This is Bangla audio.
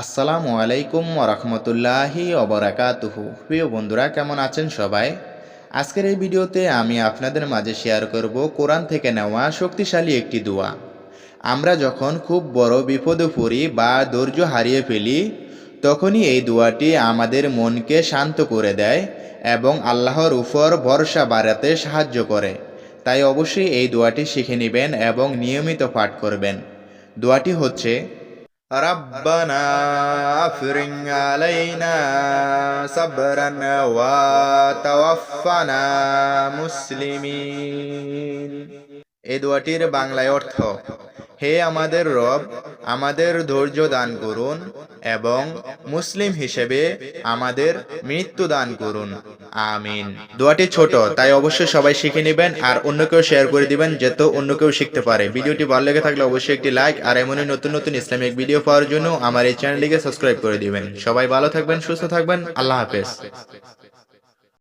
আসসালামু আলাইকুম ওরহমতুল্লাহি ওবরাকাতুহু। প্রিয় বন্ধুরা, কেমন আছেন সবাই? আজকের এই ভিডিওতে আমি আপনাদের মাঝে শেয়ার করব কোরআন থেকে নেওয়া শক্তিশালী একটি দোয়া। আমরা যখন খুব বড় বিপদে পড়ি বা ধৈর্য হারিয়ে ফেলি, তখনই এই দোয়াটি আমাদের মনকে শান্ত করে দেয় এবং আল্লাহর উপর ভরসা বাড়াতে সাহায্য করে। তাই অবশ্যই এই দোয়াটি শিখে নেবেন এবং নিয়মিত পাঠ করবেন। দোয়াটি হচ্ছে, ربنا أفرغ علينا صبرا وتوفنا মুসলিমিন। এই দোয়াটির বাংলায় অর্থ: হে আমাদের রব, আমাদের ধৈর্য দান করুন এবং মুসলিম হিসেবে আমাদের মৃত্যু দান করুন। আমিন। দোয়াটি ছোট, তাই অবশ্যই সবাই শিখে নেবেন আর অন্যকেও শেয়ার করে দিবেন, যাতে অন্য কেউ শিখতে পারে। ভিডিওটি ভালো লেগে থাকলে অবশ্যই একটি লাইক আর এমনই নতুন নতুন ইসলামিক ভিডিও পাওয়ার জন্য আমার এই চ্যানেলটিকে সাবস্ক্রাইব করে দিবেন। সবাই ভালো থাকবেন, সুস্থ থাকবেন। আল্লাহ হাফেজ।